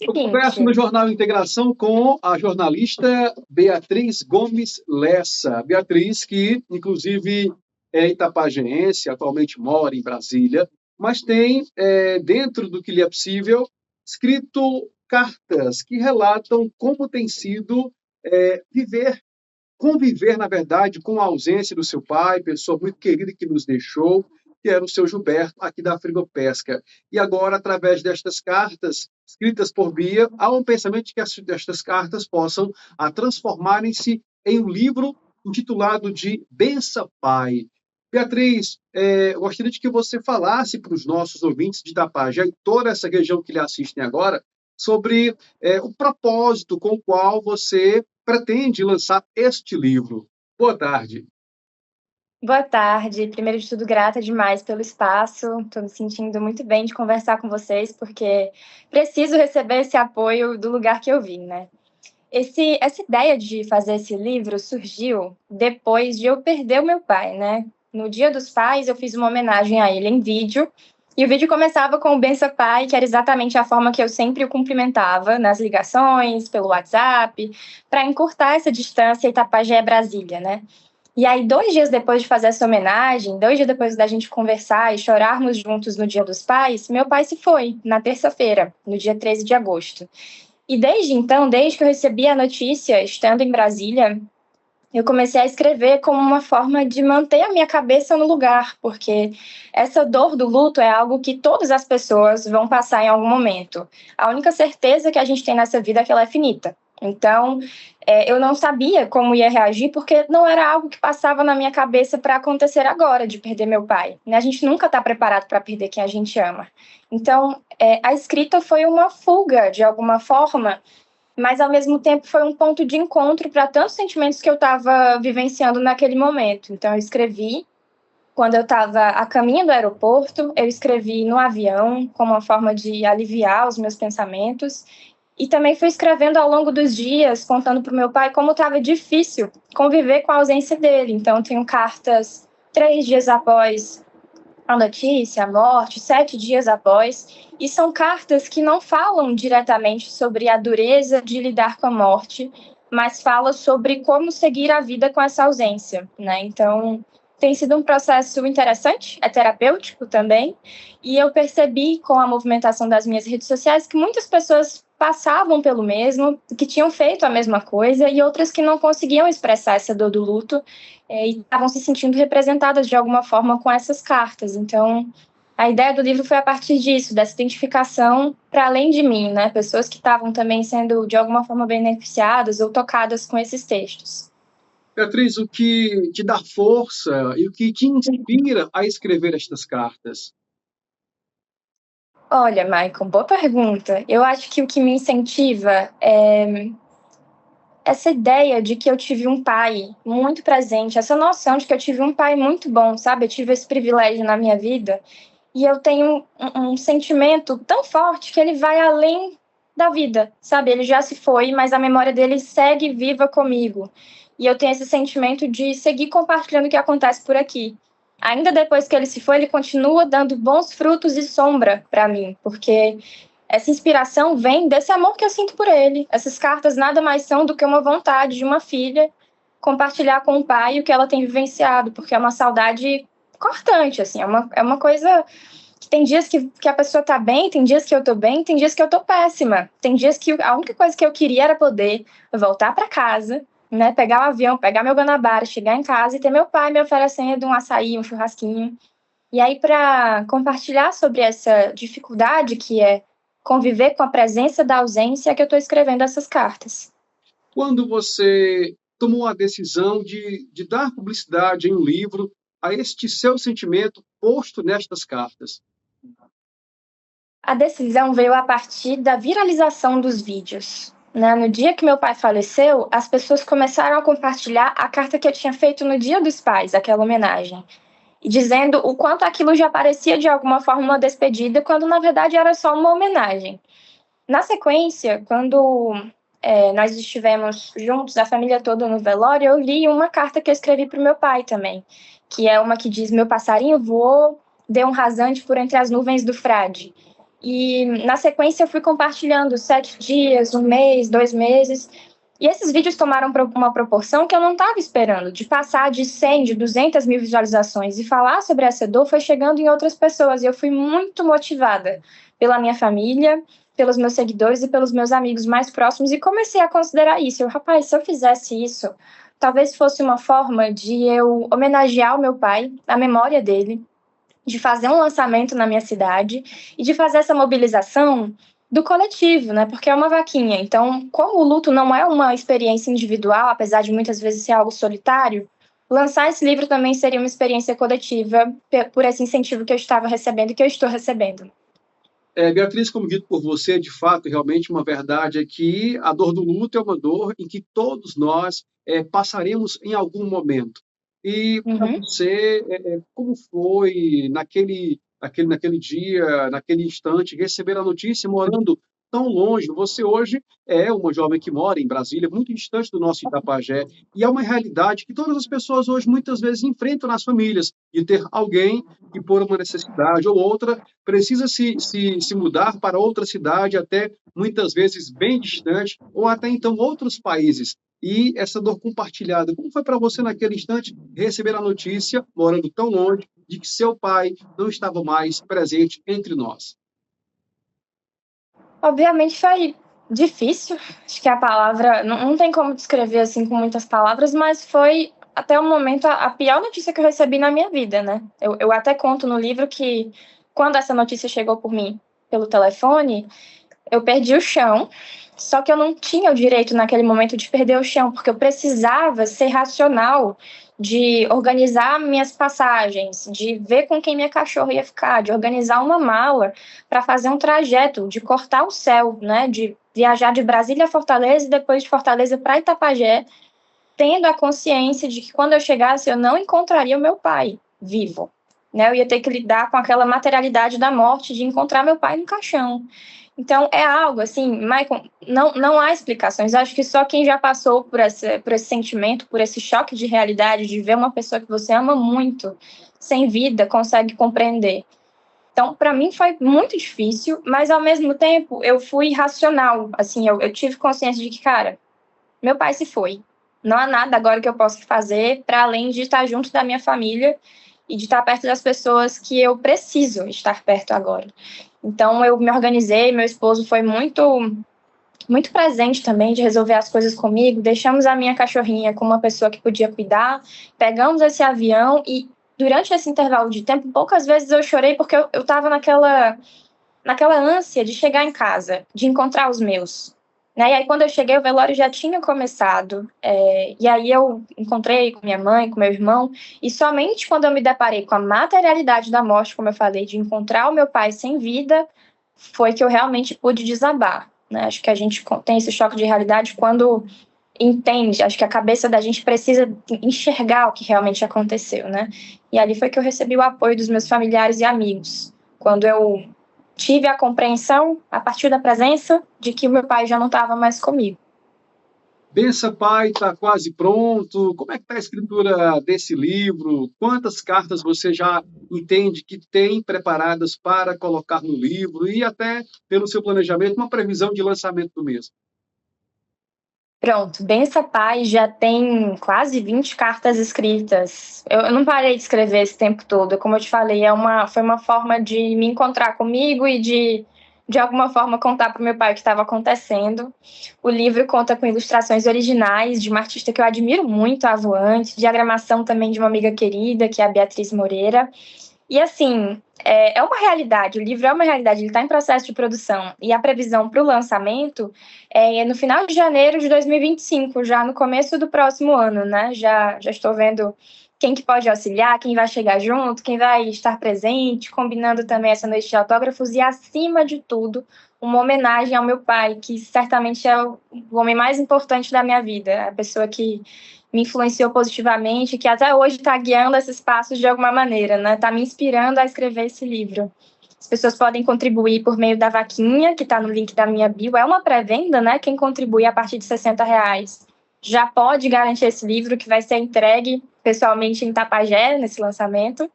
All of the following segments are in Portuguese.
Eu converso no Seguinte, Jornal Integração com a jornalista Beatriz Gomes Lessa. Beatriz, que inclusive é itapagenense, atualmente mora em Brasília, mas tem, dentro do que lhe é possível, escrito cartas que relatam como tem sido conviver, na verdade, com a ausência do seu pai, pessoa muito querida que nos deixou, que era o seu Gilberto, aqui da Frigopesca. E agora, através destas cartas escritas por Bia, há um pensamento de que estas cartas possam transformarem-se em um livro intitulado de Bença Pai. Beatriz, eu gostaria de que você falasse para os nossos ouvintes de Itapajé e toda essa região que lhe assistem agora sobre o propósito com o qual você pretende lançar este livro. Boa tarde. boa tarde. Primeiro de tudo, grata demais pelo espaço. Estou me sentindo muito bem de conversar com vocês, porque preciso receber esse apoio do lugar que eu vim, né? Essa ideia de fazer esse livro surgiu depois de eu perder o meu pai, né? No Dia dos Pais, eu fiz uma homenagem a ele em vídeo. E o vídeo começava com o Bença Pai, que era exatamente a forma que eu sempre o cumprimentava nas ligações, pelo WhatsApp, para encurtar essa distância Itapajé-Brasília, né? E aí, 2 dias depois de fazer essa homenagem, 2 dias depois da gente conversar e chorarmos juntos no Dia dos Pais, meu pai se foi, na terça-feira, no dia 13 de agosto. E desde então, desde que eu recebi a notícia, estando em Brasília, eu comecei a escrever como uma forma de manter a minha cabeça no lugar, porque essa dor do luto é algo que todas as pessoas vão passar em algum momento. A única certeza que a gente tem nessa vida é que ela é finita. Então, eu não sabia como ia reagir, porque não era algo que passava na minha cabeça para acontecer agora, de perder meu pai. A gente nunca está preparado para perder quem a gente ama. Então, a escrita foi uma fuga, de alguma forma, mas ao mesmo tempo foi um ponto de encontro para tantos sentimentos que eu estava vivenciando naquele momento. Então, eu escrevi quando eu estava a caminho do aeroporto, eu escrevi no avião, como uma forma de aliviar os meus pensamentos, e também fui escrevendo ao longo dos dias, contando para o meu pai como estava difícil conviver com a ausência dele. Então, tenho cartas 3 dias após a notícia, a morte, 7 dias após, e são cartas que não falam diretamente sobre a dureza de lidar com a morte, mas fala sobre como seguir a vida com essa ausência, né? Então, tem sido um processo interessante, é terapêutico também, e eu percebi com a movimentação das minhas redes sociais que muitas pessoas passavam pelo mesmo, que tinham feito a mesma coisa, e outras que não conseguiam expressar essa dor do luto, e estavam se sentindo representadas de alguma forma com essas cartas. Então, a ideia do livro foi a partir disso, dessa identificação para além de mim, né? Pessoas que estavam também sendo de alguma forma beneficiadas ou tocadas com esses textos. Beatriz, o que te dá força e o que te inspira a escrever estas cartas? Olha, Michael, boa pergunta. Eu acho que o que me incentiva é essa ideia de que eu tive um pai muito presente, essa noção de que eu tive um pai muito bom, sabe? Eu tive esse privilégio na minha vida. E eu tenho um sentimento tão forte que ele vai além da vida, sabe? Ele já se foi, mas a memória dele segue viva comigo. E eu tenho esse sentimento de seguir compartilhando o que acontece por aqui. Ainda depois que ele se foi, ele continua dando bons frutos e sombra para mim, porque essa inspiração vem desse amor que eu sinto por ele. Essas cartas nada mais são do que uma vontade de uma filha compartilhar com o pai o que ela tem vivenciado, porque é uma saudade cortante, assim, é uma coisa que tem dias que a pessoa tá bem, tem dias que eu tô bem, tem dias que eu tô péssima, tem dias que a única coisa que eu queria era poder voltar para casa, né, pegar o avião, pegar meu Guanabara, chegar em casa e ter meu pai me oferecendo um açaí, um churrasquinho. E aí, para compartilhar sobre essa dificuldade que é conviver com a presença da ausência, é que eu estou escrevendo essas cartas. Quando você tomou a decisão de dar publicidade em um livro a este seu sentimento posto nestas cartas? A decisão veio a partir da viralização dos vídeos. Né? No dia que meu pai faleceu, as pessoas começaram a compartilhar a carta que eu tinha feito no Dia dos Pais, aquela homenagem, e dizendo o quanto aquilo já parecia de alguma forma uma despedida, quando na verdade era só uma homenagem. Na sequência, quando nós estivemos juntos, a família toda no velório, eu li uma carta que eu escrevi para o meu pai também, que é uma que diz: meu passarinho voou, deu um rasante por entre as nuvens do frade. E na sequência eu fui compartilhando 7 dias, 1 mês, 2 meses. E esses vídeos tomaram uma proporção que eu não estava esperando, de passar de 100, de 200 mil visualizações. E falar sobre essa dor foi chegando em outras pessoas. E eu fui muito motivada pela minha família, pelos meus seguidores e pelos meus amigos mais próximos. E comecei a considerar isso. Rapaz, se eu fizesse isso, talvez fosse uma forma de eu homenagear o meu pai, a memória dele, de fazer um lançamento na minha cidade e de fazer essa mobilização do coletivo, né? Porque é uma vaquinha. Então, como o luto não é uma experiência individual, apesar de muitas vezes ser algo solitário, lançar esse livro também seria uma experiência coletiva por esse incentivo que eu estava recebendo e que eu estou recebendo. Beatriz, como dito por você, de fato, realmente uma verdade é que a dor do luto é uma dor em que todos nós passaremos em algum momento. E para você, como foi naquele dia, naquele instante, receber a notícia morando tão longe? Você hoje é uma jovem que mora em Brasília, muito distante do nosso Itapajé, e é uma realidade que todas as pessoas hoje muitas vezes enfrentam nas famílias, de ter alguém que, por uma necessidade ou outra, precisa se mudar para outra cidade, até muitas vezes bem distante, ou até então outros países. E essa dor compartilhada, como foi para você naquele instante receber a notícia, morando tão longe, de que seu pai não estava mais presente entre nós? Obviamente foi difícil, acho que a palavra não tem como descrever assim com muitas palavras, mas foi até o momento a pior notícia que eu recebi na minha vida, né? Eu até conto no livro que quando essa notícia chegou por mim pelo telefone, eu perdi o chão, só que eu não tinha o direito naquele momento de perder o chão, porque eu precisava ser racional, de organizar minhas passagens, de ver com quem minha cachorra ia ficar, de organizar uma mala para fazer um trajeto, de cortar o céu, né, de viajar de Brasília a Fortaleza e depois de Fortaleza para Itapajé, tendo a consciência de que quando eu chegasse eu não encontraria o meu pai vivo, né? Eu ia ter que lidar com aquela materialidade da morte de encontrar meu pai no caixão. Então, é algo assim, Michael, não há explicações. Eu acho que só quem já passou por esse sentimento, por esse choque de realidade, de ver uma pessoa que você ama muito, sem vida, consegue compreender. Então, para mim foi muito difícil, mas ao mesmo tempo eu fui racional. Assim, eu tive consciência de que, cara, meu pai se foi. Não há nada agora que eu possa fazer para além de estar junto da minha família e de estar perto das pessoas que eu preciso estar perto agora. Então eu me organizei, meu esposo foi muito presente também de resolver as coisas comigo. Deixamos a minha cachorrinha com uma pessoa que podia cuidar, pegamos esse avião e durante esse intervalo de tempo, poucas vezes eu chorei porque eu estava naquela ânsia de chegar em casa, de encontrar os meus. Né? E aí, quando eu cheguei, o velório já tinha começado. E aí, eu encontrei com minha mãe, com meu irmão. E somente quando eu me deparei com a materialidade da morte, como eu falei, de encontrar o meu pai sem vida, foi que eu realmente pude desabar. Né? Acho que a gente tem esse choque de realidade quando entende. Acho que a cabeça da gente precisa enxergar o que realmente aconteceu. Né? E ali foi que eu recebi o apoio dos meus familiares e amigos. Quando eu tive a compreensão, a partir da presença, de que o meu pai já não estava mais comigo. Bença Pai está quase pronto. Como é que está a escritura desse livro? Quantas cartas você já entende que tem preparadas para colocar no livro? E até, pelo seu planejamento, uma previsão de lançamento do mesmo? Pronto, Bença Pai já tem quase 20 cartas escritas. Eu não parei de escrever esse tempo todo. Como eu te falei, foi uma forma de me encontrar comigo e de alguma forma contar para o meu pai o que estava acontecendo. O livro conta com ilustrações originais de uma artista que eu admiro muito, a Avoante, diagramação também de uma amiga querida, que é a Beatriz Moreira. E assim, é uma realidade, o livro é uma realidade, ele está em processo de produção. E a previsão para o lançamento é no final de janeiro de 2025, já no começo do próximo ano, né? Já estou vendo quem que pode auxiliar, quem vai chegar junto, quem vai estar presente, combinando também essa noite de autógrafos e, acima de tudo, uma homenagem ao meu pai, que certamente é o homem mais importante da minha vida, a pessoa que me influenciou positivamente, que até hoje está guiando esses passos de alguma maneira, né? Está me inspirando a escrever esse livro. As pessoas podem contribuir por meio da vaquinha, que está no link da minha bio. É uma pré-venda, né? Quem contribui a partir de R$60 já pode garantir esse livro, que vai ser entregue pessoalmente em Itapajé, nesse lançamento.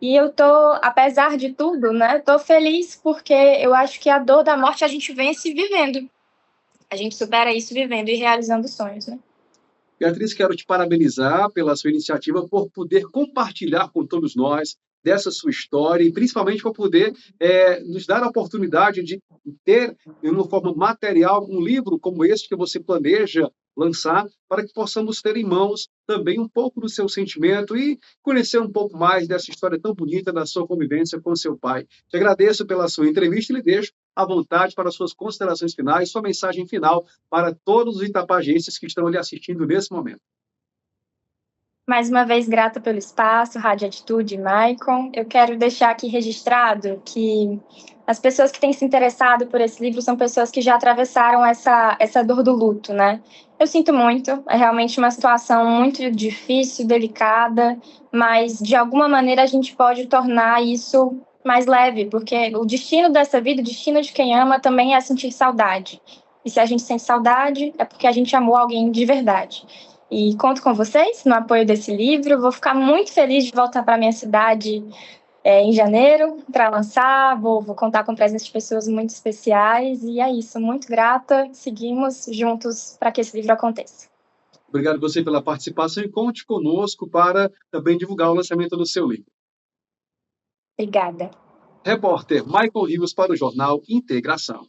E eu tô, apesar de tudo, né, tô feliz porque eu acho que a dor da morte a gente vence vivendo. A gente supera isso vivendo e realizando sonhos, né? Beatriz, quero te parabenizar pela sua iniciativa, por poder compartilhar com todos nós dessa sua história e principalmente por poder nos dar a oportunidade de ter, de uma forma material, um livro como este que você planeja lançar, para que possamos ter em mãos também um pouco do seu sentimento e conhecer um pouco mais dessa história tão bonita da sua convivência com seu pai. Te agradeço pela sua entrevista e lhe deixo à vontade para suas considerações finais, sua mensagem final para todos os itapagenses que estão ali assistindo nesse momento. Mais uma vez, grata pelo espaço, Rádio Atitude, Maicon. Eu quero deixar aqui registrado que as pessoas que têm se interessado por esse livro são pessoas que já atravessaram essa dor do luto, né? Eu sinto muito, é realmente uma situação muito difícil, delicada, mas de alguma maneira a gente pode tornar isso mais leve, porque o destino dessa vida, o destino de quem ama também é sentir saudade. E se a gente sente saudade, é porque a gente amou alguém de verdade. E conto com vocês no apoio desse livro. Vou ficar muito feliz de voltar para minha cidade em janeiro para lançar. Vou contar com a presença de pessoas muito especiais. E é isso, muito grata. Seguimos juntos para que esse livro aconteça. Obrigado você pela participação e conte conosco para também divulgar o lançamento do seu livro. Obrigada. Repórter Michael Rios para o Jornal Integração.